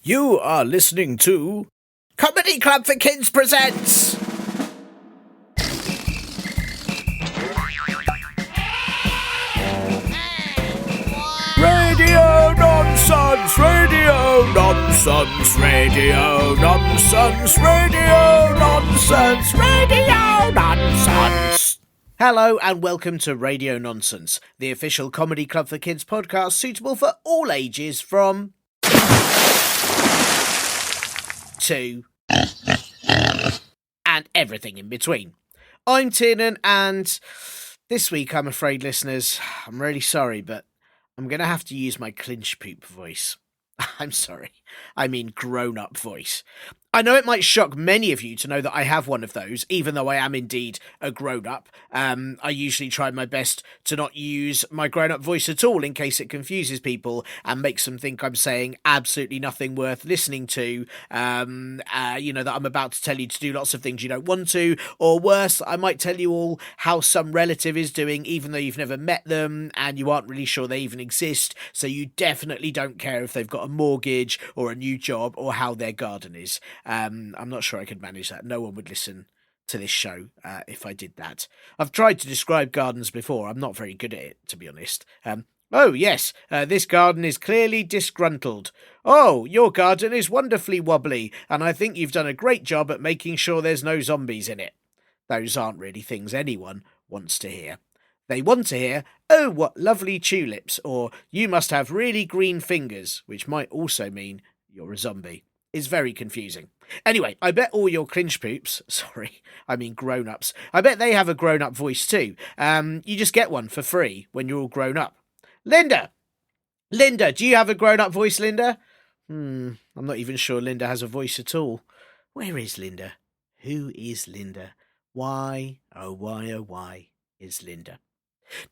You are listening to Comedy Club for Kids presents Radio Nonsense, Radio Nonsense, Radio Nonsense, Radio Nonsense, Radio Nonsense. Hello and welcome to Radio Nonsense, the official Comedy Club for Kids podcast suitable for all ages from 2 and everything in between. I'm Tiernan, and this week, I'm afraid, listeners, I'm really sorry, but I'm going to have to use my clinch poop voice. I'm sorry. I mean grown-up voice. I know it might shock many of you to know that I have one of those, even though I am indeed a grown-up. I usually try my best to not use my grown-up voice at all in case it confuses people and makes them think I'm saying absolutely nothing worth listening to. That I'm about to tell you to do lots of things you don't want to, or worse, I might tell you all how some relative is doing even though you've never met them and you aren't really sure they even exist, so you definitely don't care if they've got a mortgage or a new job or how their garden is. I'm not sure I could manage that. No one would listen to this show if I did that. I've tried to describe gardens before. I'm not very good at it, to be honest. Oh, yes, this garden is clearly disgruntled. Oh, your garden is wonderfully wobbly, and I think you've done a great job at making sure there's no zombies in it. Those aren't really things anyone wants to hear. They want to hear, oh, what lovely tulips, or you must have really green fingers, which might also mean you're a zombie. It's very confusing. Anyway, I bet all your clinch poops, grown-ups, I bet they have a grown-up voice too. You just get one for free when you're all grown up. Linda, do you have a grown-up voice, Linda? I'm not even sure Linda has a voice at all. Where is Linda? Who is Linda? Why, oh why is Linda?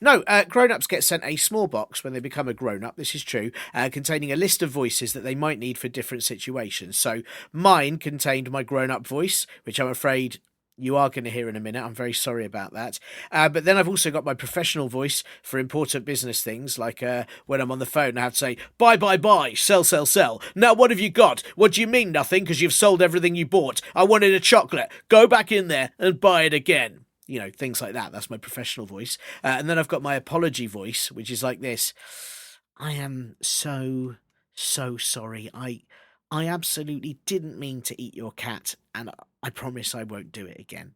No, grown-ups get sent a small box when they become a grown-up, this is true, containing a list of voices that they might need for different situations. So mine contained my grown-up voice, which I'm afraid you are going to hear in a minute. I'm very sorry about that. But then I've also got my professional voice for important business things, like when I'm on the phone, I have to say, buy, sell. Now, what have you got? What do you mean nothing, because you've sold everything you bought? I wanted a chocolate. Go back in there and buy it again. You know, things like that. That's my professional voice. And then I've got my apology voice, which is like this. I am so sorry. I absolutely didn't mean to eat your cat, and I promise I won't do it again.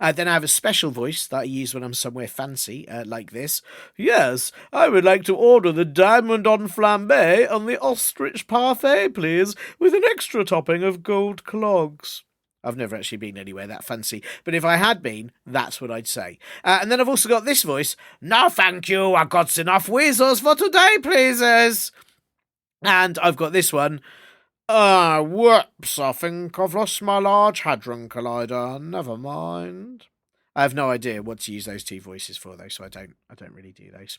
Then I have a special voice that I use when I'm somewhere fancy, like this. Yes, I would like to order the diamond on flambe and the ostrich parfait, please, with an extra topping of gold clogs. I've never actually been anywhere that fancy, but if I had been, that's what I'd say. And then I've also got this voice. No, thank you, I got enough weasels for today, pleases. And I've got this one. Whoops, I think I've lost my Large Hadron Collider. Never mind. I have no idea what to use those two voices for, though, so I don't really do those.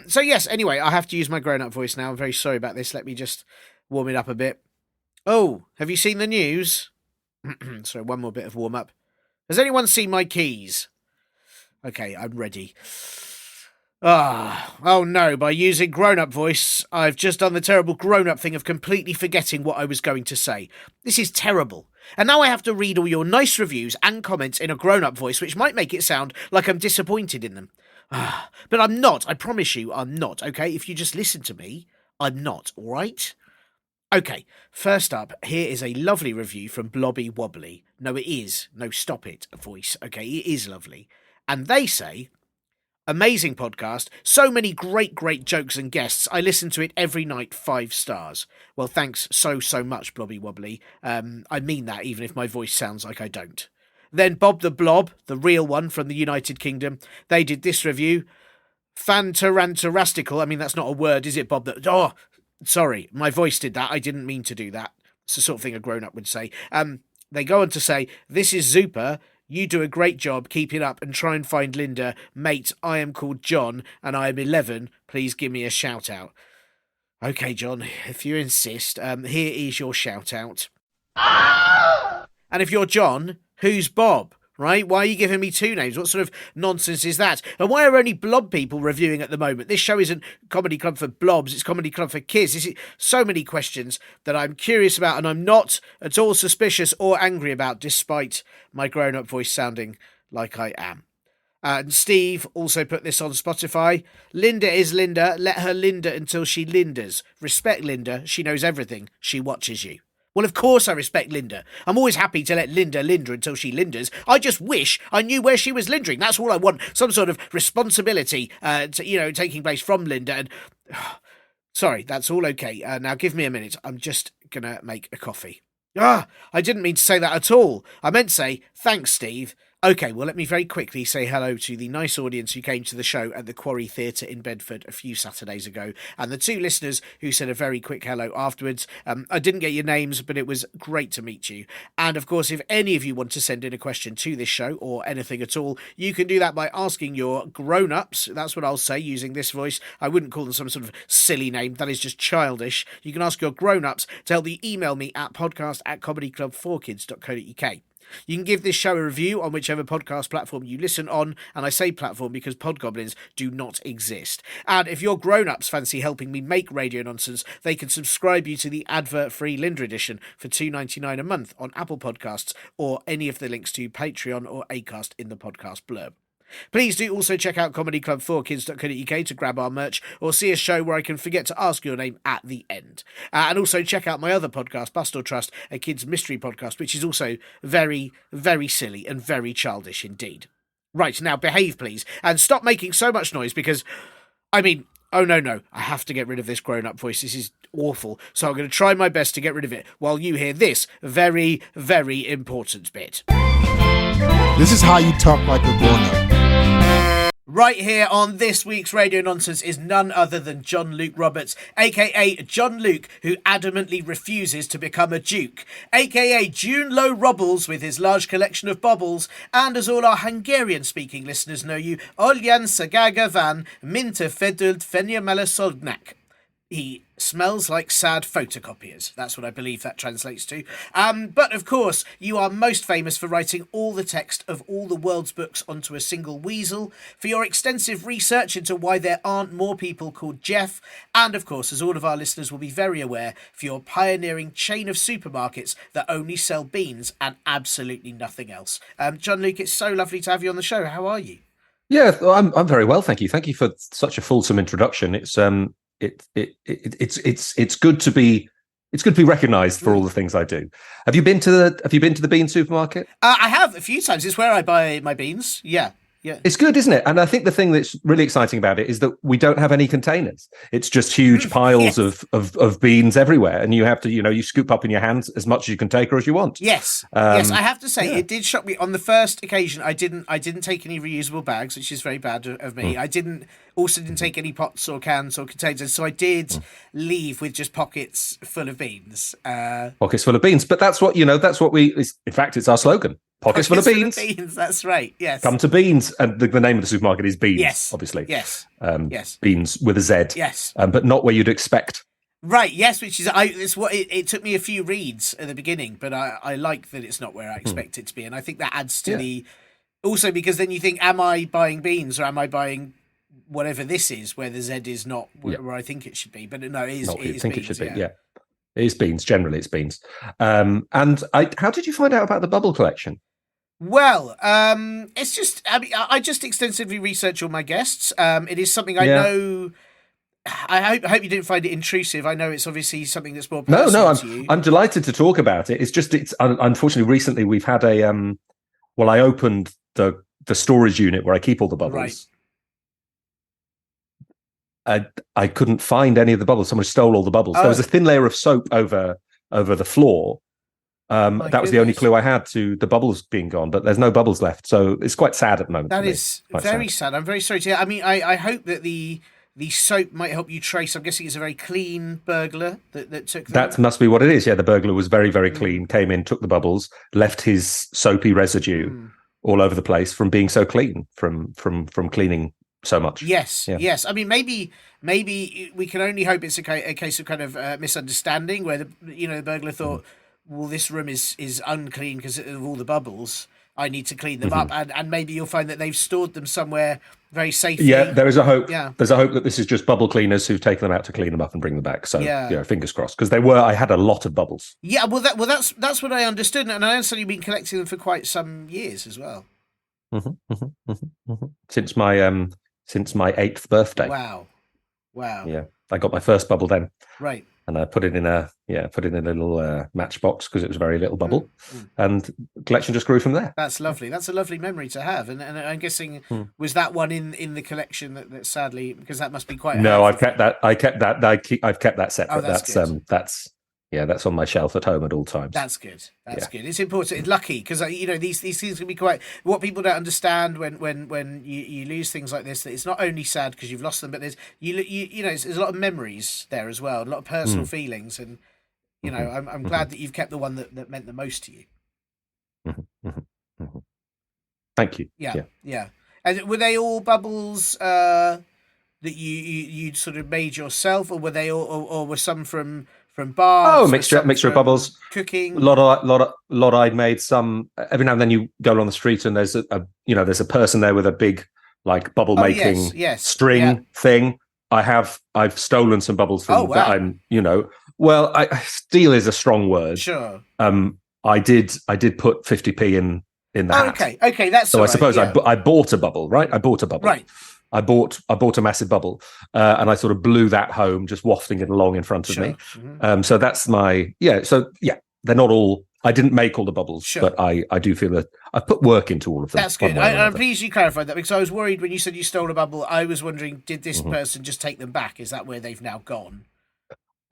So yes, anyway, I have to use my grown-up voice now. I'm very sorry about this. Let me just warm it up a bit. Oh, have you seen the news? Sorry, one more bit of warm-up. Has anyone seen my keys? Okay, I'm ready. Oh no, by using grown-up voice, I've just done the terrible grown-up thing of completely forgetting what I was going to say. This is terrible. And now I have to read all your nice reviews and comments in a grown-up voice, which might make it sound like I'm disappointed in them. But I'm not, I promise you, I'm not, okay? If you just listen to me, I'm not, all right? Okay, first up, here is a lovely review from Blobby Wobbly. No, it is. No, stop it, voice. Okay, it is lovely. And they say, amazing podcast, so many great jokes and guests. I listen to it every night, 5 stars. Well, thanks so much, Blobby Wobbly. I mean that, even if my voice sounds like I don't. Then Bob the Blob, the real one from the United Kingdom, they did this review. Fantarantastical. I mean, that's not a word, is it, Bob? Sorry, my voice did that. I didn't mean to do that. It's the sort of thing a grown-up would say. They go on to say, this is super. You do a great job. Keep it up and try and find Linda. Mate, I am called John and I am 11. Please give me a shout-out. Okay, John, if you insist, here is your shout-out. And if you're John, who's Bob? right? Why are you giving me two names? What sort of nonsense is that? And why are only blob people reviewing at the moment? This show isn't Comedy Club for blobs, it's Comedy Club for kids. This is so many questions that I'm curious about, and I'm not at all suspicious or angry about, despite my grown-up voice sounding like I am. And Steve also put this on Spotify. Linda is Linda. Let her Linda until she linders. Respect Linda. She knows everything. She watches you. Well, of course I respect Linda. I'm always happy to let Linda until she linders. I just wish I knew where she was lindering. That's all I want. Some sort of responsibility, taking place from Linda. And sorry, that's all okay. Now give me a minute. I'm just gonna make a coffee. I didn't mean to say that at all. I meant to say, thanks, Steve. Okay, well, let me very quickly say hello to the nice audience who came to the show at the Quarry Theatre in Bedford a few Saturdays ago, and the two listeners who said a very quick hello afterwards. I didn't get your names, but it was great to meet you. And, of course, if any of you want to send in a question to this show, or anything at all, you can do that by asking your grown-ups. That's what I'll say, using this voice. I wouldn't call them some sort of silly name. That is just childish. You can ask your grown-ups to help you email me at podcast@comedyclub4kids.co.uk. You can give this show a review on whichever podcast platform you listen on, and I say platform because podgoblins do not exist. And if your grown-ups fancy helping me make radio nonsense, they can subscribe you to the advert-free Linda edition for $2.99 a month on Apple Podcasts, or any of the links to Patreon or Acast in the podcast blurb. Please do also check out comedyclub4kids.co.uk to grab our merch, or see a show where I can forget to ask your name at the end. And also check out my other podcast, Bust or Trust, a kids' mystery podcast, which is also very, very silly and very childish indeed. Right, now behave please, and stop making so much noise because, oh no, I have to get rid of this grown-up voice. This is awful, so I'm going to try my best to get rid of it while you hear this very, very important bit. This is how you talk like a grown-up. Right here on this week's Radio Nonsense is none other than John Luke Roberts, a.k.a. John Luke, who adamantly refuses to become a duke, a.k.a. June Low Robbles with his large collection of baubles, and as all our Hungarian-speaking listeners know you, Oljan Sagaga van Minter Fedult Fenya Malasolgnak. He smells like sad photocopiers. That's what I believe that translates to. But of course, you are most famous for writing all the text of all the world's books onto a single weasel, for your extensive research into why there aren't more people called Jeff, and of course, as all of our listeners will be very aware, for your pioneering chain of supermarkets that only sell beans and absolutely nothing else. John Luke, it's so lovely to have you on the show. How are you? Yeah, I'm very well, thank you. Thank you for such a fulsome introduction. It's good to be recognised for all the things I do. Have you been to the Beanz supermarket? I have a few times. It's where I buy my beans. Yeah. It's good, isn't it? And I think the thing that's really exciting about it is that we don't have any containers. It's just huge piles Yes. of beans everywhere, and you have to, you scoop up in your hands as much as you can take or as you want. Yes. Yes, I have to say it did shock me. On the first occasion, I didn't take any reusable bags, which is very bad of me. I didn't take any pots or cans or containers, so I did leave with just pockets full of beans. Pockets full of beans, but that's what in fact, it's our slogan. Pockets full of beans. That's right. Yes. Come to Beanz, and the name of the supermarket is Beanz. Yes. Obviously. Yes. Yes. Beanz with a Z. Yes. But not where you'd expect. Right. Yes. Which is it's what it took me a few reads at the beginning, but I like that it's not where I expect it to be, and I think that adds to the. Also, because then you think, am I buying beans or am I buying whatever this is, where the Z is not where I think it should be? But no, it is. Not where you think beans, it should be. Yeah. It is Beanz. Generally, it's Beanz. And how did you find out about the bubble collection? Well, it's just, I just extensively research all my guests. It is something I know. I hope you didn't find it intrusive. I know it's obviously something that's more personal to you. I'm delighted to talk about it. It's unfortunately recently we've had a I opened the storage unit where I keep all the bubbles. Right. I couldn't find any of the bubbles. Someone stole all the bubbles. There was a thin layer of soap over the floor. That was the only clue I had to the bubbles being gone, but there's no bubbles left, so it's quite sad at the moment. That is very sad. I'm very sorry to hear. I mean, I hope that the soap might help you trace. I'm guessing it's a very clean burglar that took them. That must be what it is. Yeah, the burglar was very, very clean, came in, took the bubbles, left his soapy residue all over the place from being so clean, from cleaning so much. Yes. I mean, maybe we can only hope it's a case of kind of misunderstanding where the burglar thought, well, this room is unclean because of all the bubbles. I need to clean them up, and maybe you'll find that they've stored them somewhere very safely. Yeah, there is a hope. Yeah. There's a hope that this is just bubble cleaners who've taken them out to clean them up and bring them back. So, fingers crossed, because I had a lot of bubbles. Yeah, that's what I understood, and I understand you've been collecting them for quite some years as well. Since my 8th birthday. Wow. Yeah, I got my first bubble then. Right. And I put it in a little matchbox because it was a very little bubble, and the collection just grew from there. That's lovely. That's a lovely memory to have. And I'm guessing was that one in the collection that sadly, because that must be quite. No, I've kept that. I've kept that separate. Oh, that's on my shelf at home at all times. That's good. That's good. It's important. It's lucky because these things can be quite. What people don't understand when you lose things like this, that it's not only sad because you've lost them, but there's there's a lot of memories there as well, a lot of personal feelings, and I'm glad that you've kept the one that meant the most to you. Thank you. Yeah. And were they all bubbles that you sort of made yourself, or were they all, or were some from bars? Oh, mixture of bubbles. Cooking. A lot I'd made. Some every now and then you go along the street and there's there's a person there with a big like bubble making string thing. I've stolen some bubbles from that. I'm steal is a strong word. Sure. I did put 50p in the hat. Okay, that's so. I suppose I bought a bubble, right? I bought a bubble, right? I bought a massive bubble, and I sort of blew that home, just wafting it along in front of me. So that's they're not all. I didn't make all the bubbles, but I do feel that I've put work into all of them. That's good. I'm pleased you clarified that, because I was worried when you said you stole a bubble. I was wondering, did this person just take them back? Is that where they've now gone?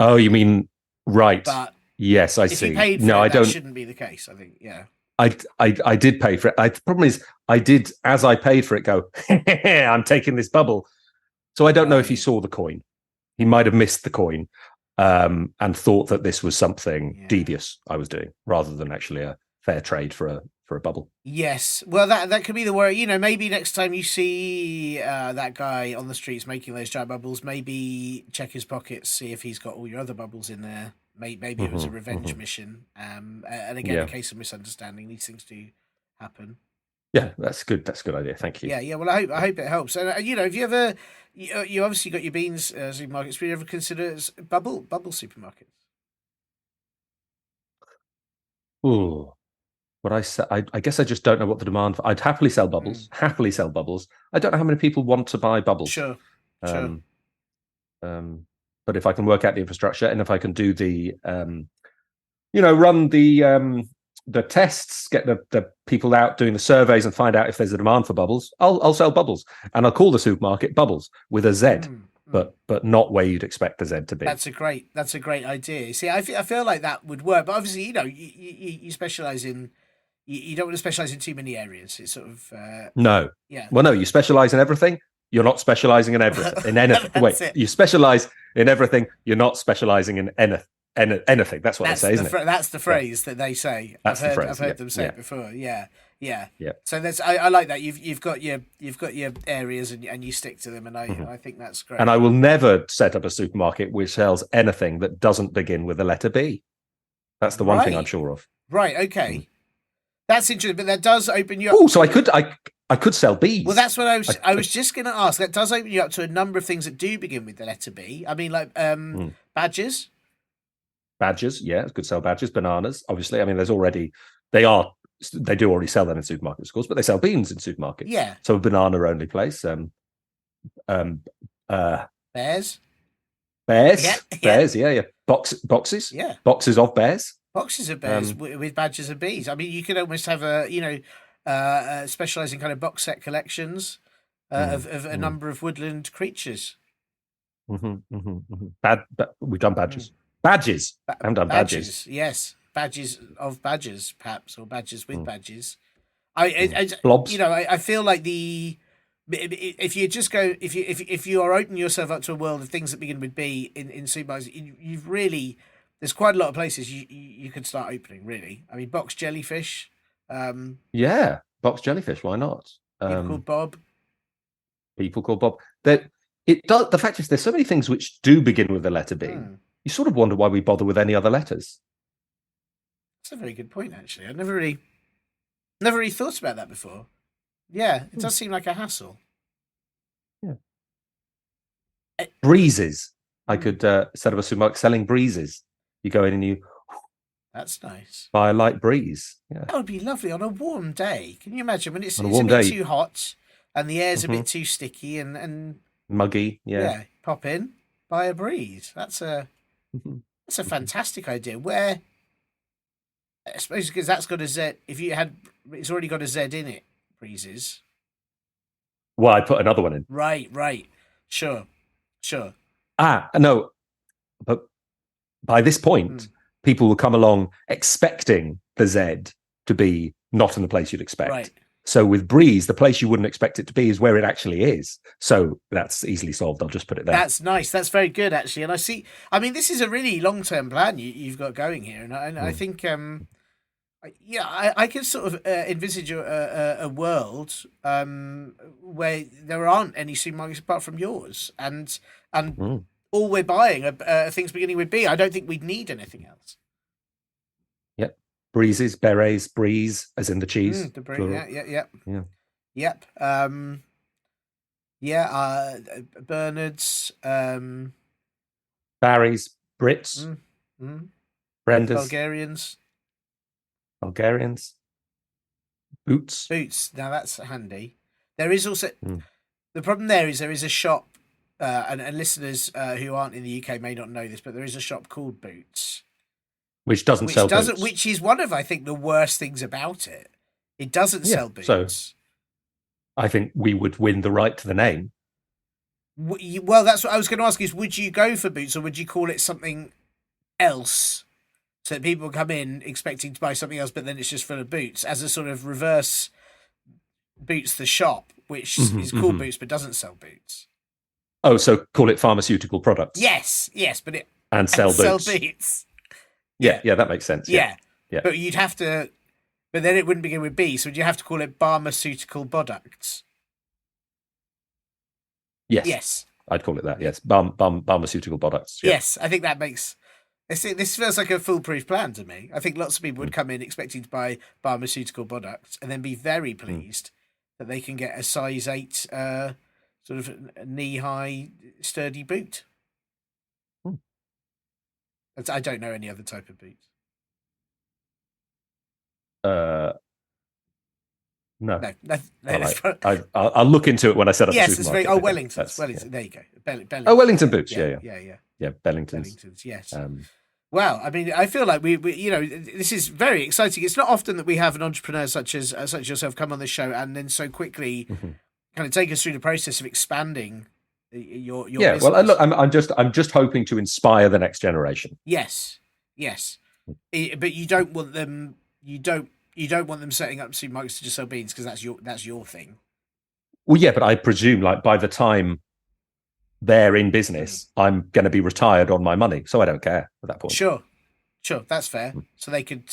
Oh, you mean right? But yes, I see. If you paid for I don't. That shouldn't be the case. I think. Yeah. I did pay for it. The problem is, I did, as I paid for it, go, I'm taking this bubble. So I don't know if he saw the coin. He might have missed the coin and thought that this was something devious I was doing, rather than actually a fair trade for a bubble. Yes. Well, that could be the worry. Maybe next time you see that guy on the streets making those giant bubbles, maybe check his pockets, see if he's got all your other bubbles in there. Maybe it was a revenge mission. And again, a case of misunderstanding. These things do happen. Yeah, that's good. That's a good idea. Thank you. Yeah. Well, I hope it helps. And have you ever? You obviously got your Beanz supermarkets. Would you ever consider bubble supermarkets? Oh, what I guess I just don't know what the demand for. I'd happily sell bubbles. Happily sell bubbles. I don't know how many people want to buy bubbles. Sure. But if I can work out the infrastructure, and if I can do the, run the tests, get the people out doing the surveys, and find out if there's a demand for bubbles, I'll sell bubbles, and I'll call the supermarket Bubbles with a Z, but not where you'd expect the Z to be. That's a great idea. See, I feel like that would work, but obviously, you specialize in. You don't want to specialize in too many areas. It's sort of no. Yeah. Well, no, you specialize in everything. You're not specializing in everything. In anything. Wait, you specialize in everything. You're not specializing in anything. That's what they say, isn't it? That's the phrase that they say. I've heard them say it before. Yeah. So I like that. You've got your areas and you stick to them, and I think that's great. And I will never set up a supermarket which sells anything that doesn't begin with the letter B. That's the one thing I'm sure of. Right. Okay. That's interesting, but that does open you up. Oh, so I could sell bees. Well, that's what I was just going to ask. That does open you up to a number of things that do begin with the letter B. I mean, like badges. Badges, yeah, could sell badges. Bananas, obviously. I mean, they do already sell them in supermarkets, of course, but they sell beans in supermarkets. Yeah. So a banana only place. Bears. Bears, yeah. Boxes. Yeah. Boxes of bears. Boxes of bears with badges of bees. I mean, you could almost have specialize in kind of box set collections of a number of woodland creatures. We've done badges. Badges. I haven't done badges. Yes, badges of badges, perhaps, or badges with badges. Blobs. I feel like if you just go if you are opening yourself up to a world of things that begin with B in supermarkets, you've really. There's quite a lot of places you could start opening, really. I mean, box jellyfish. Yeah, box jellyfish. Why not? People called Bob. People called Bob. It does. The fact is, there's so many things which do begin with the letter B. You sort of wonder why we bother with any other letters. That's a very good point, actually. I never really Never really thought about that before. Yeah, it does seem like a hassle. Yeah. Breezes. I could set up a supermarket selling breezes. You go in and you. That's nice. Buy a light breeze. Yeah. That would be lovely on a warm day. Can you imagine when it's On a a warm bit day. too hot and the air's a bit too sticky and muggy? Yeah. Pop in, buy a breeze. That's a fantastic idea. Where I suppose because that's got a Z. If you had, it's already got a Z in it. Breezes. Well, I put another one in. Right. Sure. No, but by this point, people will come along expecting the Z to be not in the place you'd expect. Right. So with Breeze, the place you wouldn't expect it to be is where it actually is. So that's easily solved. I'll just put it there. That's nice. That's very good, actually. And I mean, this is a really long-term plan you've got going here. And I think, I can sort of envisage a world where there aren't any supermarkets apart from yours. And all we're buying are things beginning with B. I don't think we'd need anything else. Yep. Breezes, berets, breeze, as in the cheese. The breeze, Yep. Bernards. Barry's, Brits. Brendas. Bulgarians. Boots. Now that's handy. There is also... The problem there is a shop, and listeners who aren't in the UK may not know this, but there is a shop called Boots. Which doesn't sell boots. Which is one of, I think, the worst things about it. It doesn't sell boots. So I think we would win the right to the name. Well, that's what I was going to ask is, would you go for Boots or would you call it something else so that people come in expecting to buy something else, but then it's just full of Boots as a sort of reverse Boots the shop, which is called Boots but doesn't sell boots? Oh, so call it pharmaceutical products. Yes, but it... And sell boots. Yeah, that makes sense. Yeah. But you'd have to... But then it wouldn't begin with B, so would you have to call it pharmaceutical products? Yes. I'd call it that, yes. Pharmaceutical products. Yeah. Yes, I think that makes... This feels like a foolproof plan to me. I think lots of people would come in expecting to buy pharmaceutical products and then be very pleased that they can get a size 8 sort of knee-high sturdy boot. I don't know any other type of boot. No. Well, I'll look into it when I set up the supermarket. Yes, it's very... Oh, Wellingtons. There you go. Wellington boots. Yeah, Bellingtons, yes. Well, I mean, I feel like we this is very exciting. It's not often that we have an entrepreneur such as yourself come on the show and then so quickly kind of take us through the process of expanding your business. Well, look, I'm just hoping to inspire the next generation. Yes, but you don't want them. You don't want them setting up supermarkets to just sell beans because that's your thing. Well, yeah, but I presume like by the time they're in business, I'm going to be retired on my money, so I don't care at that point. Sure, that's fair. So they could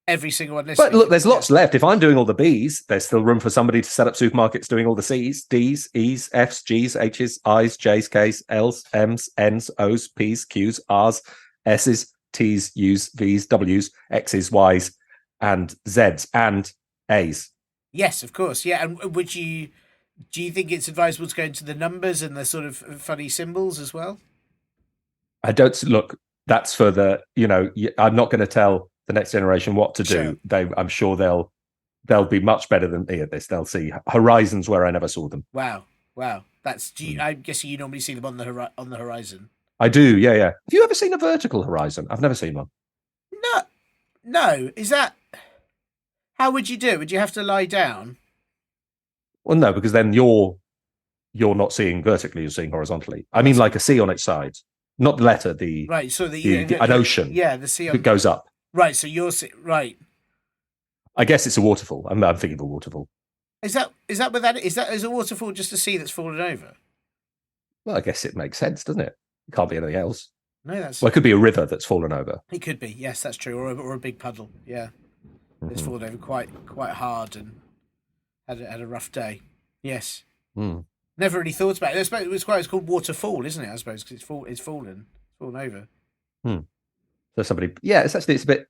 every single one. But look, there's lots left. If I'm doing all the B's, there's still room for somebody to set up supermarkets doing all the C's, D's, E's, F's, G's, H's, I's, J's, K's, L's, M's, N's, O's, P's, Q's, R's, S's, T's, U's, V's, W's, X's, Y's, and Z's and A's. Yes, of course. Yeah, and do you think it's advisable to go into the numbers and the sort of funny symbols as well? I don't look. That's for the. I'm not going to tell the next generation what to do. Sure. I'm sure they'll be much better than me at this. They'll see horizons where I never saw them. Wow. That's. I'm guessing you normally see them on the horizon. I do. Yeah. Have you ever seen a vertical horizon? I've never seen one. No. Is that? How would you do it? Would you have to lie down? Well, no, because then you're not seeing vertically; you're seeing horizontally. I mean, like a sea on its side, not the letter. Right. So an ocean. Yeah, the sea. It goes up. Right. So you're right. I guess it's a waterfall. I'm thinking of a waterfall. Is that what that is? Is a waterfall just a sea that's fallen over? Well, I guess it makes sense, doesn't it? It can't be anything else. No, that's. Well, it could be a river that's fallen over. It could be. Yes, that's true. Or a big puddle. Yeah, it's fallen over quite hard and had a rough day. Yes. Never really thought about it. It's called waterfall, isn't it? I suppose because it's fallen over. So somebody, it's a bit.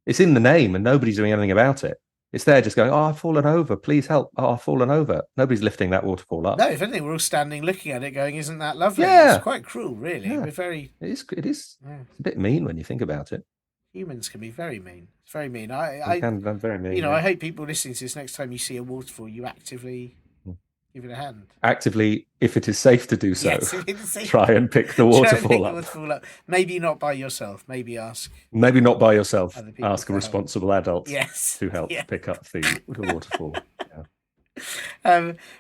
It's in the name, and nobody's doing anything about it. It's there just going, oh, I've fallen over. Please help. Oh, I've fallen over. Nobody's lifting that waterfall up. No, if anything, we're all standing looking at it going, isn't that lovely? Yeah. It's quite cruel, really. Yeah. We're very... It is. Yeah. It's a bit mean when you think about it. Humans can be very mean. It's very mean. I'm very mean. I hope people listening to this, next time you see a waterfall, you actively give it a hand. Actively, if it is safe to do so, yes, try and pick the waterfall up. Maybe not by yourself. Maybe ask. Maybe not by yourself. Ask a responsible adult to help pick up the waterfall.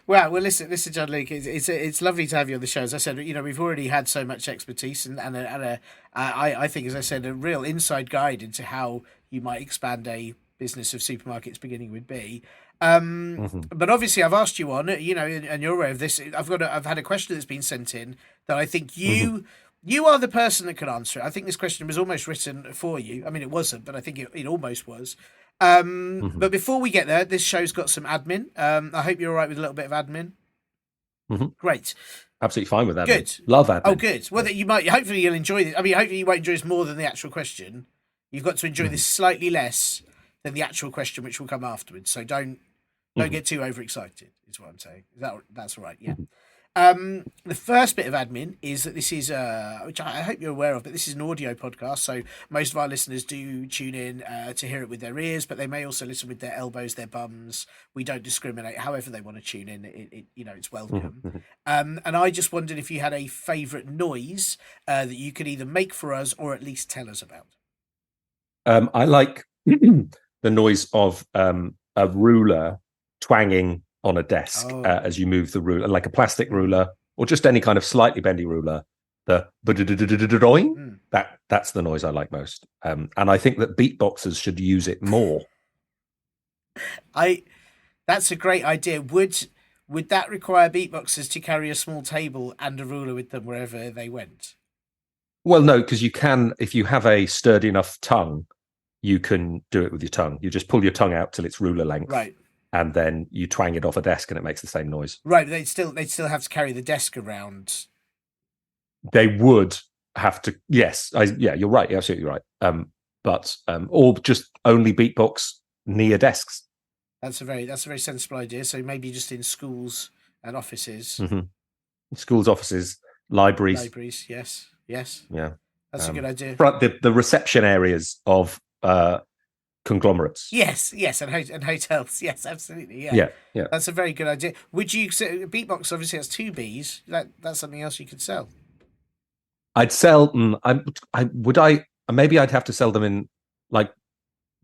Well, listen, John Luke, it's lovely to have you on the show. As I said, we've already had so much expertise and I think, as I said, a real inside guide into how you might expand a business of supermarkets beginning with B. But obviously, I've asked you on, and you're aware of this. I've had a question that's been sent in that I think you are the person that can answer it. I think this question was almost written for you. I mean, it wasn't, but I think it almost was. But before we get there, this show's got some admin. I hope you're all right with a little bit of admin. Great. Absolutely fine with that. Good. Love admin. Oh, good. Well, hopefully you'll enjoy this. I mean, hopefully you won't enjoy this more than the actual question. You've got to enjoy this slightly less than the actual question, which will come afterwards. So don't get too overexcited, is what I'm saying. That's all right, yeah. The first bit of admin is that this is, which I hope you're aware of, but this is an audio podcast, so most of our listeners do tune in to hear it with their ears, but they may also listen with their elbows, their bums. We don't discriminate. However they want to tune in, it's welcome. And I just wondered if you had a favourite noise that you could either make for us or at least tell us about. I like the noise of a ruler twanging on a desk as you move the ruler, like a plastic ruler or just any kind of slightly bendy ruler. The that's the noise I like most, and I think that beatboxers should use it more. That's a great idea. Would that require beatboxers to carry a small table and a ruler with them wherever they went? Well, no, because you can, if you have a sturdy enough tongue, you can do it with your tongue. You just pull your tongue out till it's ruler length, right? And then you twang it off a desk, and it makes the same noise. Right, they'd still have to carry the desk around. They would have to. Yes, you're right. You're absolutely right. But or just only beatbox near desks. That's a very sensible idea. So maybe just in schools and offices. Schools, offices, libraries. Libraries, yes. Yeah, that's a good idea. The reception areas of conglomerates. Yes, and hotels. Yes, absolutely. Yeah. That's a very good idea. Would you say beatbox? Obviously, has two B's. That's something else you could sell. I'd sell. Maybe I'd have to sell them in like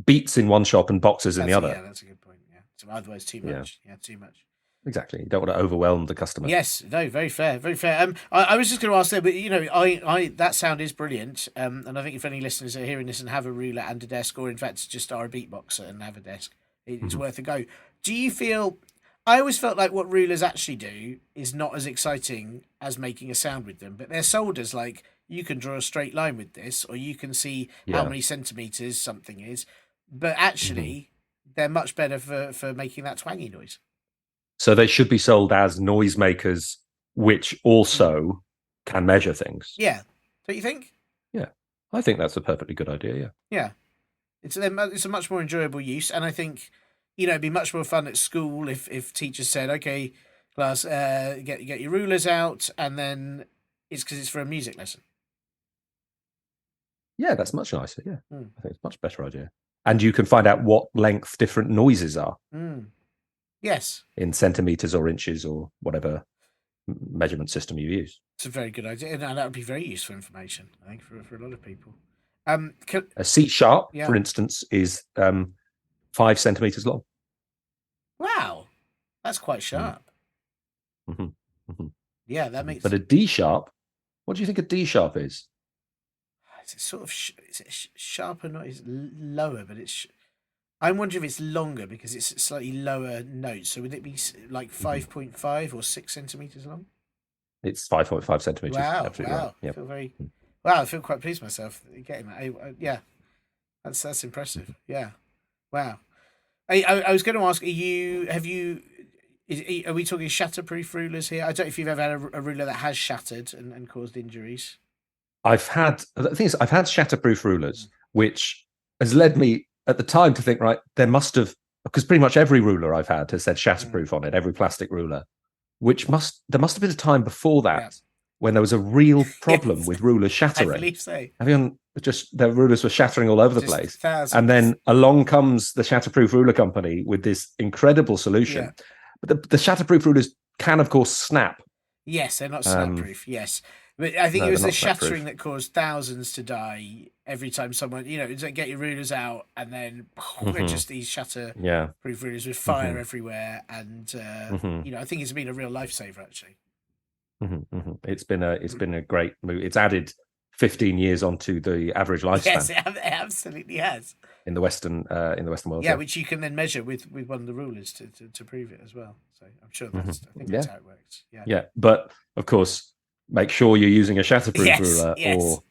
beats in one shop and boxes in the other. Yeah, that's a good point. Yeah, so otherwise too much. Yeah, too much. Exactly. You don't want to overwhelm the customer. Yes, no, very fair, very fair. I was just going to ask there, but I that sound is brilliant. And I think if any listeners are hearing this and have a ruler and a desk, or in fact just are a beatboxer and have a desk, it's worth a go. Do you feel? I always felt like what rulers actually do is not as exciting as making a sound with them, but they're sold as like you can draw a straight line with this, or you can see how many centimeters something is, but actually they're much better for making that twangy noise. So they should be sold as noisemakers, which also can measure things. Yeah, don't you think? Yeah, I think that's a perfectly good idea. Yeah, it's a much more enjoyable use, and I think it'd be much more fun at school if teachers said, "Okay, class, get your rulers out," and then it's because it's for a music lesson. Yeah, that's much nicer. Yeah, I think it's a much better idea, and you can find out what length different noises are. Yes. In centimeters or inches or whatever measurement system you use. It's a very good idea, and that would be very useful information, I think, for a lot of people. A C sharp, for instance, is 5 centimeters long. Wow, that's quite sharp. Yeah, that makes. But a D sharp, what do you think a D sharp is? It's sort of is it sharper, not it's lower, but it's. I'm wondering if it's longer because it's slightly lower notes. So would it be like 5.5 or 6 centimeters long? It's 5.5 centimeters. Wow! Absolutely Wow! Right. I feel very. Wow! I feel quite pleased with myself getting that. Yeah, that's impressive. Yeah. Wow. I was going to ask, are we talking shatterproof rulers here? I don't know if you've ever had a ruler that has shattered and caused injuries. The thing is, I've had shatterproof rulers, which has led me at the time to think, right, there must have because pretty much every ruler I've had has said shatterproof on it, every plastic ruler, there must have been a time before that when there was a real problem with rulers shattering. I believe so. The rulers were shattering all over the place. Thousands. And then along comes the Shatterproof Ruler Company with this incredible solution. But the Shatterproof rulers can, of course, snap. Yes, they're not snap-proof, yes. But I think it was the shattering that caused thousands to die every time someone, get your rulers out and then just these shatterproof rulers with fire everywhere. And, I think it's been a real lifesaver, actually. It's been a great move. It's added 15 years onto the average lifespan. Yes, it absolutely has. In the Western world. Yeah, which you can then measure with one of the rulers to prove it as well. So I'm sure that's that's how it works. Yeah, but of course, make sure you're using a shatterproof ruler or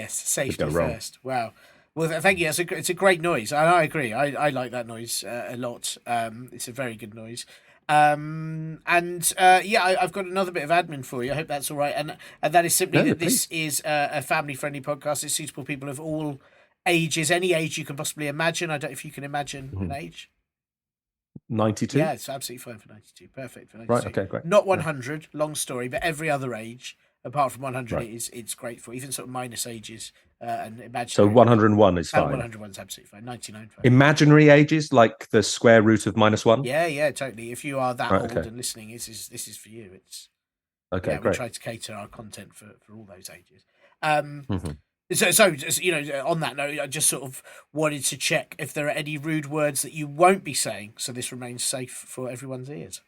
safety first. Wow. Well, thank you. It's a great noise. I agree. I like that noise a lot. It's a very good noise. I've got another bit of admin for you. I hope that's all right. And that is simply that this is a family-friendly podcast. It's suitable for people of all ages, any age you can possibly imagine. I don't know if you can imagine an age. 92? Yeah, it's absolutely fine for 92. Perfect for 92. Right, okay, great. Not 100, long story, but every other age, apart from 100, it's great for. Even sort of minus ages and imaginary. So 101 is fine? 101 is absolutely fine. 99 fine. Imaginary ages, like the square root of -1? Yeah, totally. If you are that old and listening, this is for you. It's great. We try to cater our content for all those ages. So on that note, I just sort of wanted to check if there are any rude words that you won't be saying, so this remains safe for everyone's ears.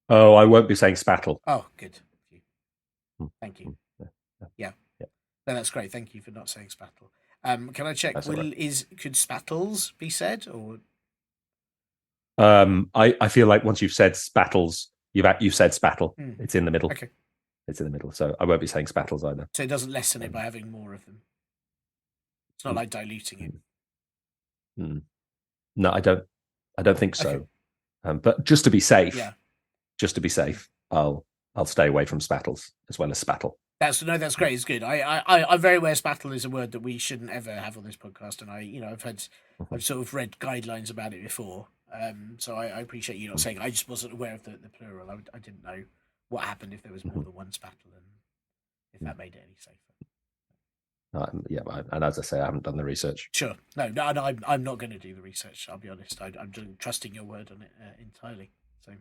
Oh, I won't be saying spattle. Oh, good. Thank you. Yeah. No, that's great. Thank you for not saying spattle. Can I check? Could spattles be said or? I feel like once you've said spattles, you've said spattle. It's in the middle. Okay. It's in the middle, so I won't be saying spattles either. So it doesn't lessen it by having more of them. It's not like diluting it. No, I don't think so. Okay. But just to be safe, I'll stay away from spattles as well as spattle. That's great. It's good. I'm very aware spattle is a word that we shouldn't ever have on this podcast, and I've sort of read guidelines about it before. So I appreciate you not saying. I just wasn't aware of the plural. I didn't know what happened if there was more than one spattle, and if that made it any safer. And as I say, I haven't done the research. Sure, no, I'm not going to do the research. I'll be honest. I'm trusting your word on it entirely. So.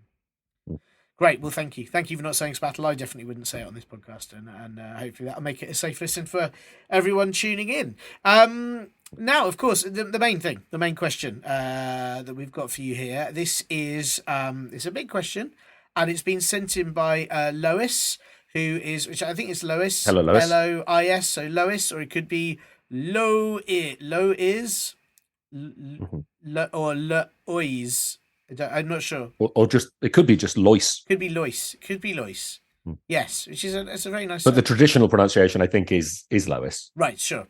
Great. Well, thank you. Thank you for not saying spattle. I definitely wouldn't say it on this podcast, and hopefully that'll make it a safe listen for everyone tuning in. Now, of course, the main question that we've got for you here. This is it's a big question, and it's been sent in by Lois, which I think is Lois. Hello, Lois. Lois. So Lois, or it could be Lois, or Lois. I'm not sure. Or just it could be just Lois. Could be Lois. Yes, which is it's a very nice. But the traditional pronunciation, I think, is Lois. Right. Sure.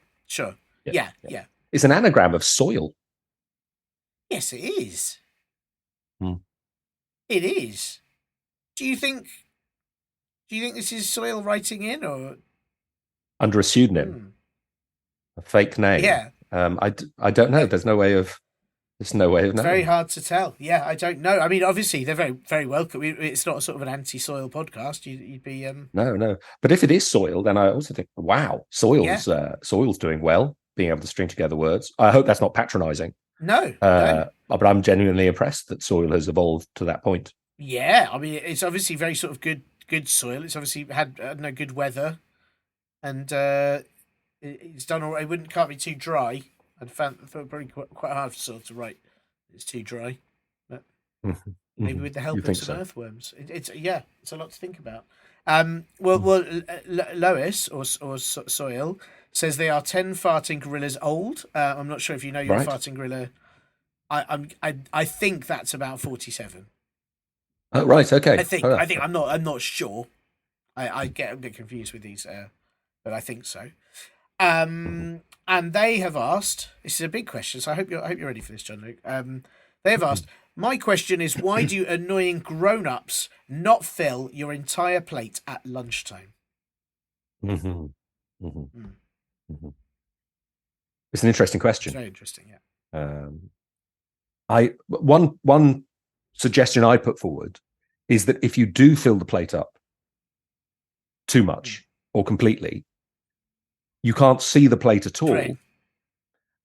Yeah. It's an anagram of soil. Yes, it is. It is. Do you think this is soil writing in or under a pseudonym, a fake name? Yeah. I don't know. There's no way of knowing. It's very hard to tell. Yeah, I don't know. I mean, obviously, they're very, very welcome. It's not sort of an anti-soil podcast. You'd be No. But if it is soil, then I also think, wow, soil's doing well, being able to string together words. I hope that's not patronising. No. But I'm genuinely impressed that soil has evolved to that point. Yeah, I mean, it's obviously very sort of good soil. It's obviously had good weather, and it's done all right. It can't be too dry. I thought probably quite hard for soil to write. It's too dry, but maybe with the help of some earthworms, it's a lot to think about. Lois or soil says they are 10 farting gorillas old. I'm not sure if you know your farting gorilla. I think that's about 47. Oh, right. Okay. I think I'm not sure. I get a bit confused with these, but I think so. And they have asked. This is a big question, so I hope you're ready for this, John Luke. They have asked. My question is, why do annoying grown-ups not fill your entire plate at lunchtime? It's an interesting question. It's very interesting, yeah. One suggestion I put forward is that if you do fill the plate up too much or completely, you can't see the plate at all. Great.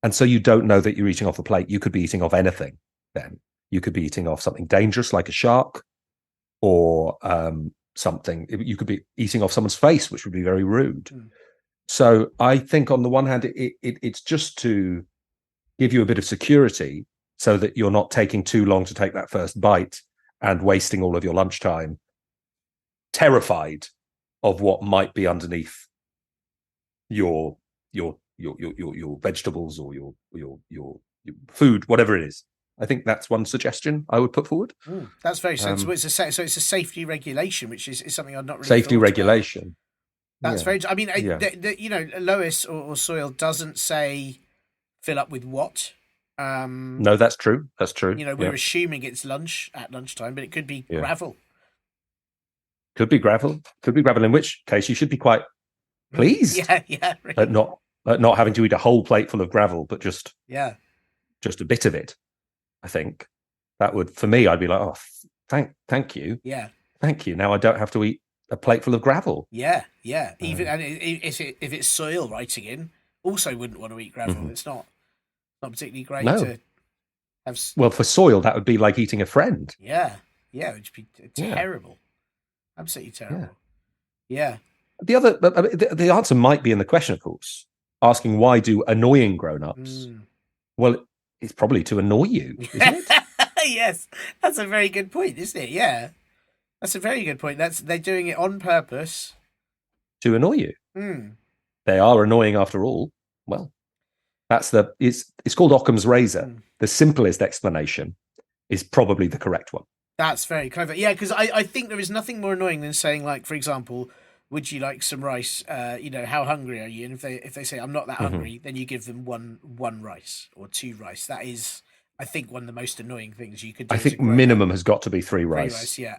And so you don't know that you're eating off the plate. You could be eating off anything then. You could be eating off something dangerous like a shark, or something. You could be eating off someone's face, which would be very rude. So I think on the one hand, it's just to give you a bit of security so that you're not taking too long to take that first bite and wasting all of your lunchtime terrified of what might be underneath your vegetables or your food, whatever it is. I think that's one suggestion I would put forward. That's very sensible. It's a safety regulation, which is something I've not really safety regulation. About. That's very. I mean, Lois or Soil doesn't say fill up with what. No, that's true. That's true. We're assuming it's at lunchtime, but it could be gravel. Could be gravel. Could be gravel. In which case, you should be quite pleased. Yeah. Really. At not having to eat a whole plate full of gravel, but just a bit of it. I think that would, for me, I'd be like, oh, thank you. Yeah. Thank you. Now I don't have to eat a plate full of gravel. Yeah. Even and if it's Soil writing in, also wouldn't want to eat gravel. It's not particularly great to have. Well, for Soil, that would be like eating a friend. Yeah, it would be terrible. Absolutely terrible. Yeah. The answer might be in the question, of course, asking why do annoying grown-ups? Well, it's probably to annoy you, isn't it? Yes, that's a very good point, isn't it? Yeah, that's a very good point. They're doing it on purpose to annoy you. They are annoying after all. Well, it's called Occam's razor. The simplest explanation is probably the correct one. That's very clever. Yeah, because I think there is nothing more annoying than saying, like, for example, would you like some rice? How hungry are you? And if they say I'm not that hungry, then you give them one rice or two rice. That is, I think, one of the most annoying things you could do. I think minimum has got to be three rice. Yeah.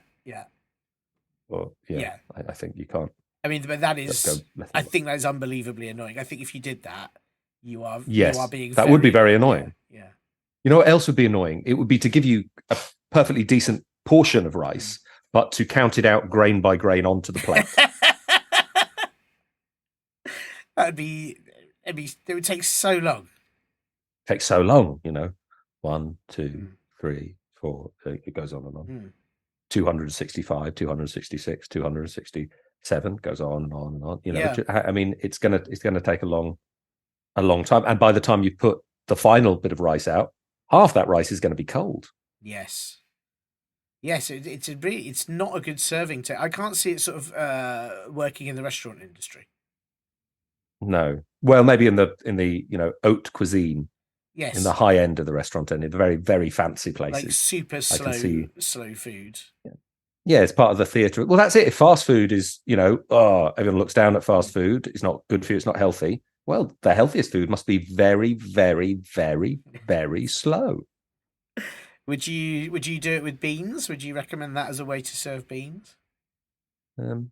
Well, yeah. I think you can't. I mean, but that is. I think that is unbelievably annoying. I think if you did that, you are being. That would be very annoying. Yeah. You know what else would be annoying? It would be to give you a perfectly decent portion of rice, but to count it out grain by grain onto the plate. It would take so long. Takes so long, 1, 2, 3, 4. It goes on and on. 265, 266, 267 goes on and on and on. I mean, it's gonna take a long time, and by the time you put the final bit of rice out, half that rice is going to be cold. Yes, it's not a good serving. I can't see it sort of working in the restaurant industry. No, well, maybe in the haute cuisine. Yes, in the high end of the restaurant and in the very, very fancy places, like super slow food. Yeah, it's part of the theatre. Well, that's it. If fast food is, everyone looks down at fast food. It's not good for you. It's not healthy. Well, the healthiest food must be very, very, very, very slow. Would you do it with beans? Would you recommend that as a way to serve beans? Well,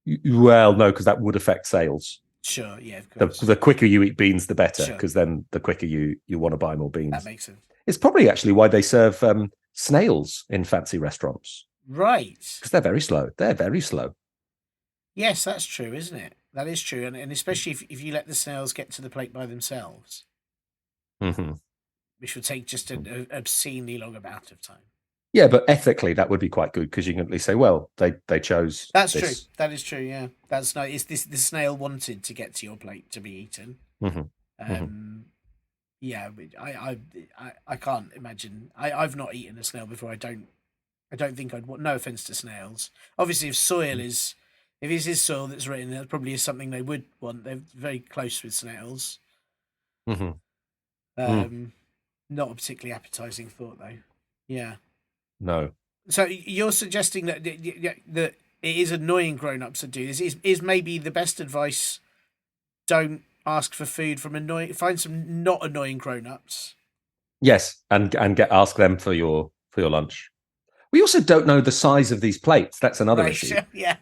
no, because that would affect sales. Sure, yeah, of course. The quicker you eat beans, the better, because then the quicker you want to buy more beans. That makes sense. It's probably actually why they serve snails in fancy restaurants. Right. Because they're very slow. They're very slow. Yes, that's true, isn't it? That is true. And especially if you let the snails get to the plate by themselves. Which would take just an obscenely long amount of time. Yeah, but ethically that would be quite good because you can at least say, well, they chose. That's true. That is true. Yeah, that's nice. The snail wanted to get to your plate to be eaten. Yeah, I can't imagine. I've not eaten a snail before. I don't think I'd want. No offense to snails. Obviously, if it is soil that's written, that probably is something they would want. They're very close with snails. Not a particularly appetizing thought, though. Yeah. No. So you're suggesting that it is annoying grown-ups to do this. Is maybe the best advice? Don't ask for food from find some not annoying grown-ups. Yes, and ask them for your lunch. We also don't know the size of these plates. That's another issue. Yeah.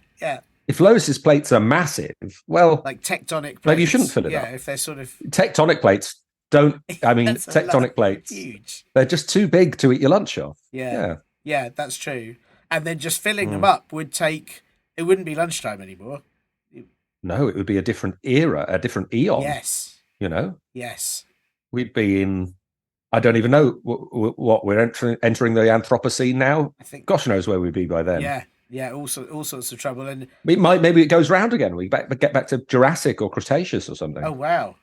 If Lois's plates are massive, well, like tectonic plates, maybe you shouldn't fill it up. Yeah, if they're sort of tectonic plates, don't. I mean, That's tectonic plates. Huge. They're just too big to eat your lunch off. Yeah, that's true. And then just filling them up would take. It wouldn't be lunchtime anymore. No, it would be a different era, a different eon. Yes. You know. Yes. We'd be in. I don't even know what we're entering the Anthropocene now. I think. Gosh knows where we'd be by then. Yeah. All sorts of trouble, and maybe it goes round again. We get back to Jurassic or Cretaceous or something. Oh wow!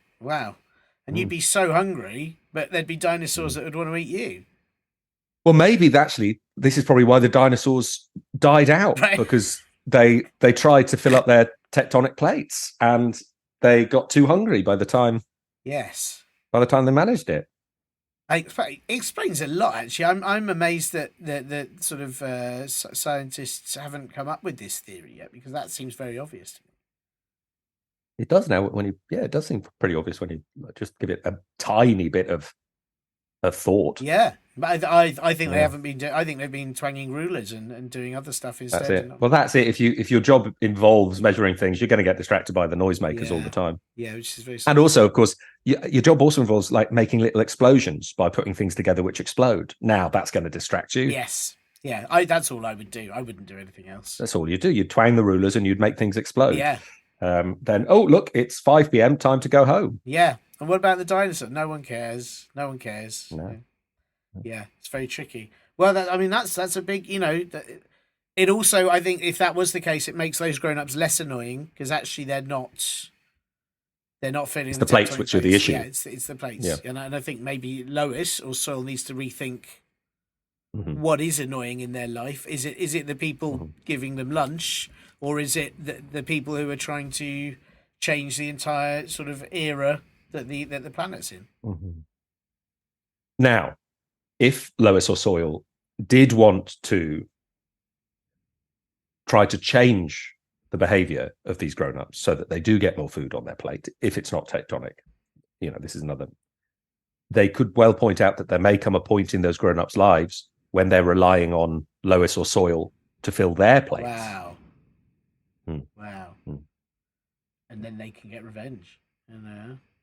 And you'd be so hungry, but there'd be dinosaurs that would want to eat you. Well, maybe actually, this is probably why the dinosaurs died out, right? Because they tried to fill up their tectonic plates and they got too hungry by the time. Yes. By the time they managed it. It explains a lot, actually. I'm amazed that the sort of scientists haven't come up with this theory yet, because that seems very obvious to me. It does now. It does seem pretty obvious when you just give it a tiny bit of thought. Yeah, but I think they haven't been. I think they've been twanging rulers and doing other stuff instead. That's it. Well, that's it. If your job involves measuring things, you're going to get distracted by the noisemakers all the time. Yeah, which is very. And also, of course, your job also involves like making little explosions by putting things together which explode. Now that's going to distract you. Yes. Yeah, that's all I would do. I wouldn't do anything else. That's all you do. You'd twang the rulers and you'd make things explode. Yeah. Then, look, it's 5 p.m. Time to go home. Yeah. And what about the dinosaur? No one cares. No. Yeah, it's very tricky. Well, that's a big, it also, I think if that was the case, it makes those grown-ups less annoying, because actually they're not feeling the plates which are the issue. Yeah, it's the plates. Yeah. And I think maybe Lois or Soil needs to rethink what is annoying in their life. Is it the people giving them lunch, or is it the people who are trying to change the entire sort of era that the planet's in? Now, if Lois or Soil did want to try to change the behavior of these grown-ups so that they do get more food on their plate, if it's not tectonic, this is another. They could well point out that there may come a point in those grown-ups' lives when they're relying on Lois or Soil to fill their plates. Wow. Wow. And then they can get revenge.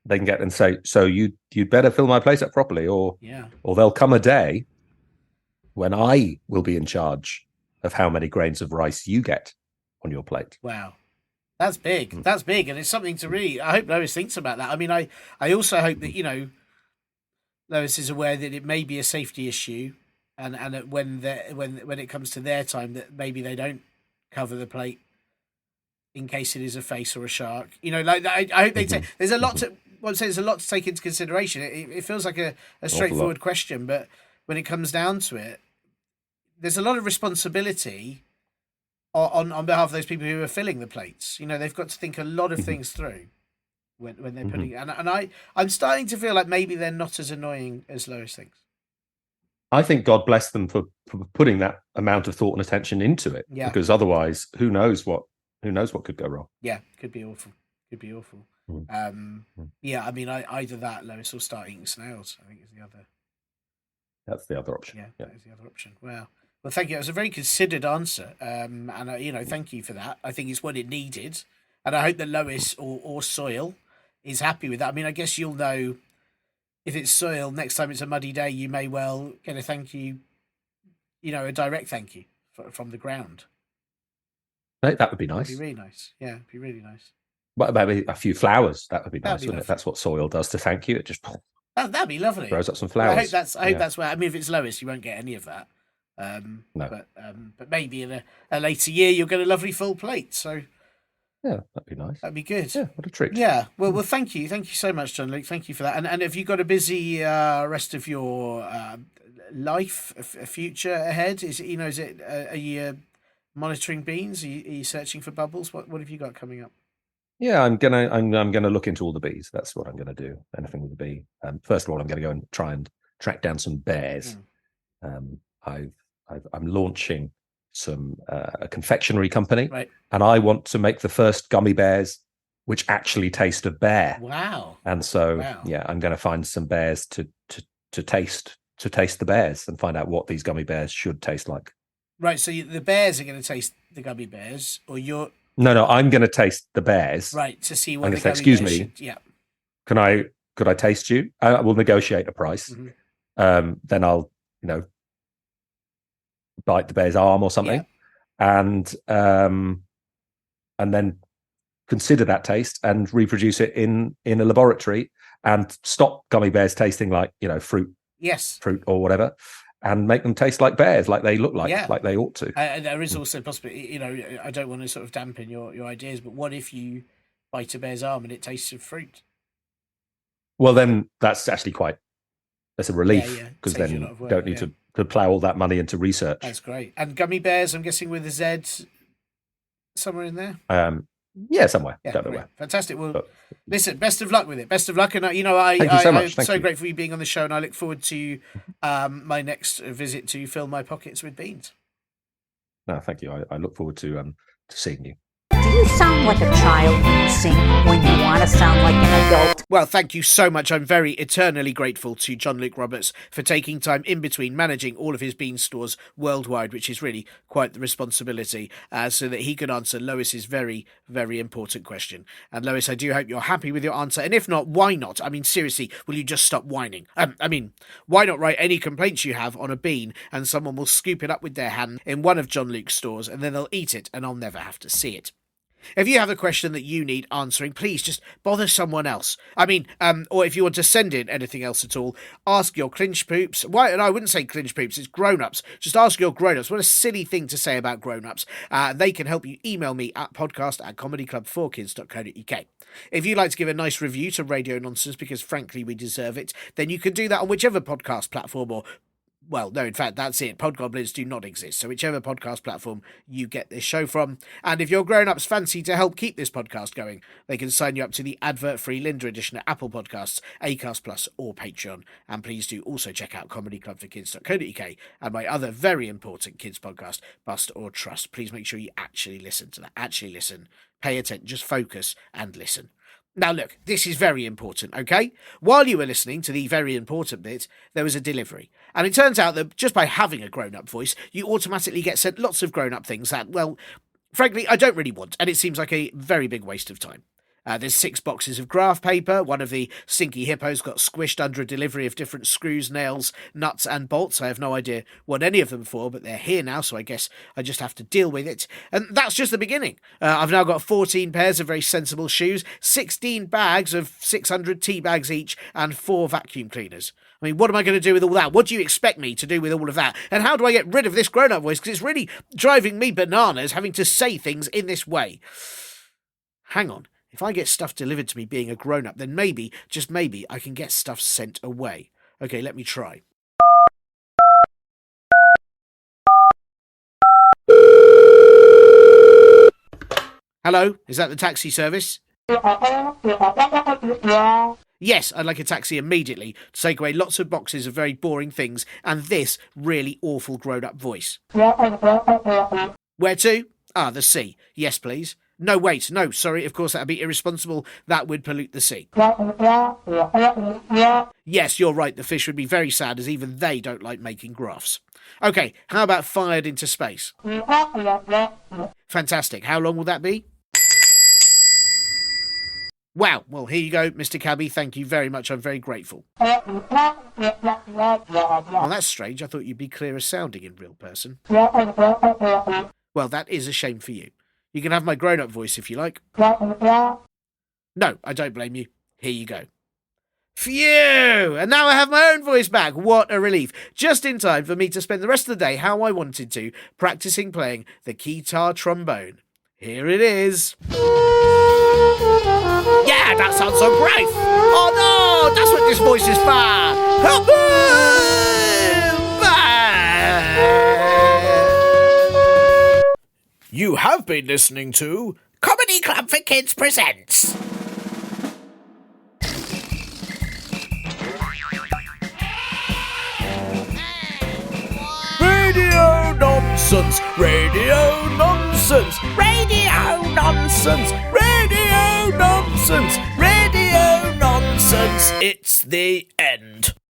They can get and say, so you'd better fill my place up properly, or there'll come a day when I will be in charge of how many grains of rice you get on your plate. Wow. That's big. That's big. And it's something to read. I hope Lois thinks about that. I mean, I also hope that, Lois is aware that it may be a safety issue, and that when it comes to their time, that maybe they don't cover the plate in case it is a face or a shark. I hope they take. There's a lot to. There's a lot to take into consideration. It feels like a straightforward question, but when it comes down to it, there's a lot of responsibility on behalf of those people who are filling the plates. They've got to think a lot of things through when they're putting it. And I'm starting to feel like maybe they're not as annoying as Lois thinks. I think God bless them for putting that amount of thought and attention into it. Yeah. Because otherwise, who knows what could go wrong? Yeah, could be awful. Yeah, I mean, either that, Lois, will start eating snails, I think is the other. That's the other option. Yeah, that is the other option. Wow. Well, thank you. It was a very considered answer. And thank you for that. I think it's what it needed. And I hope that Lois or Soil is happy with that. I mean, I guess you'll know if it's Soil, next time it's a muddy day, you may well get a thank you, a direct thank you from the ground. That would be nice. That'd be really nice. Yeah, it'd be really nice. But maybe a few flowers. That would be nice, wouldn't it? That's what Soil does to thank you. It just that'd be lovely. Throws up some flowers. I hope that's where. I mean, if it's Lois, you won't get any of that. No. But maybe in a later year, you'll get a lovely full plate. So yeah, that'd be nice. That'd be good. Yeah, what a treat. Yeah. Well, thank you so much, John Luke. Thank you for that. And have you got a busy rest of your life, a future ahead? Are you monitoring beans? Are you searching for bubbles? What have you got coming up? Yeah, I'm gonna look into all the bees. That's what I'm gonna do. Anything with a bee. First of all, I'm gonna go and try and track down some bears. I'm launching a confectionery company, right, and I want to make the first gummy bears which actually taste of bear. Wow! And so, yeah, I'm going to find some bears to taste the bears and find out what these gummy bears should taste like. Right. So the bears are going to taste the gummy bears, or you're. No, I'm going to taste the bears. Right, to see what the gummy excuse me. yeah. Can I could I taste you? We'll negotiate a price. Then I'll, bite the bear's arm or something, and then consider that taste and reproduce it in a laboratory, and stop gummy bears tasting like fruit or whatever, and make them taste like bears, like they look like they ought to. There is also possibly, I don't want to sort of dampen your ideas, but what if you bite a bear's arm and it tastes of fruit? Well, then that's actually that's a relief, because then you don't need to plough all that money into research. That's great. And gummy bears, I'm guessing with a Z somewhere in there? Yeah, somewhere. Yeah, don't know where. Fantastic. Well, listen, best of luck with it. Best of luck. And, Thank you so much. I'm so grateful for you being on the show, and I look forward to my next visit to fill my pockets with beans. No, thank you. I look forward to seeing you. Do you sound like a child when you sing when you want to sound like an adult? Well, thank you so much. I'm very eternally grateful to John Luke Roberts for taking time in between managing all of his bean stores worldwide, which is really quite the responsibility, so that he can answer Lois's very, very important question. And Lois, I do hope you're happy with your answer. And if not, why not? I mean, seriously, will you just stop whining? Why not write any complaints you have on a bean, and someone will scoop it up with their hand in one of John Luke's stores, and then they'll eat it, and I'll never have to see it. If you have a question that you need answering, please just bother someone else. Or if you want to send in anything else at all, ask your clinch poops. Why? And I wouldn't say clinch poops, it's grown-ups. Just ask your grown-ups. What a silly thing to say about grown-ups. They can help you. Email me at podcast@comedyclub4kids.co.uk. If you'd like to give a nice review to Radio Nonsense, because frankly we deserve it, then you can do that on whichever podcast platform well, no, in fact, that's it. Podgoblins do not exist. So whichever podcast platform you get this show from. And if your grown-ups fancy to help keep this podcast going, they can sign you up to the advert-free Linda edition at Apple Podcasts, Acast Plus, or Patreon. And please do also check out comedyclubforkids.co.uk and my other very important kids podcast, Bust or Trust. Please make sure you actually listen to that. Actually listen. Pay attention. Just focus and listen. Now, look, this is very important, okay? While you were listening to the very important bit, there was a delivery. And it turns out that just by having a grown-up voice, you automatically get sent lots of grown-up things that, well, frankly, I don't really want. And it seems like a very big waste of time. There's 6 boxes of graph paper. One of the stinky hippos got squished under a delivery of different screws, nails, nuts and bolts. I have no idea what any of them for, but they're here now, so I guess I just have to deal with it. And that's just the beginning. I've now got 14 pairs of very sensible shoes, 16 bags of 600 tea bags each, and 4 vacuum cleaners. I mean, what am I going to do with all that? What do you expect me to do with all of that? And how do I get rid of this grown-up voice? Because it's really driving me bananas having to say things in this way. Hang on. If I get stuff delivered to me being a grown-up, then maybe, just maybe, I can get stuff sent away. Okay, let me try. Hello, is that the taxi service? Yes, I'd like a taxi immediately to take away lots of boxes of very boring things and this really awful grown-up voice. Where to? The sea. Yes, please. No, wait, no, sorry, of course that would be irresponsible. That would pollute the sea. Yes, you're right, the fish would be very sad as even they don't like making graphs. Okay, how about fired into space? Fantastic, how long will that be? Wow, well, here you go, Mr. Cabby, thank you very much, I'm very grateful. Well, that's strange, I thought you'd be clearer sounding in real person. Well, that is a shame for you. You can have my grown-up voice if you like. No, I don't blame you. Here you go. Phew! And now I have my own voice back. What a relief. Just in time for me to spend the rest of the day how I wanted to, practicing playing the guitar trombone. Here it is. Yeah, that sounds so great. Oh no, that's what this voice is for. You have been listening to Comedy Club for Kids Presents. Radio nonsense, radio nonsense, radio nonsense, radio nonsense, radio nonsense. It's the end.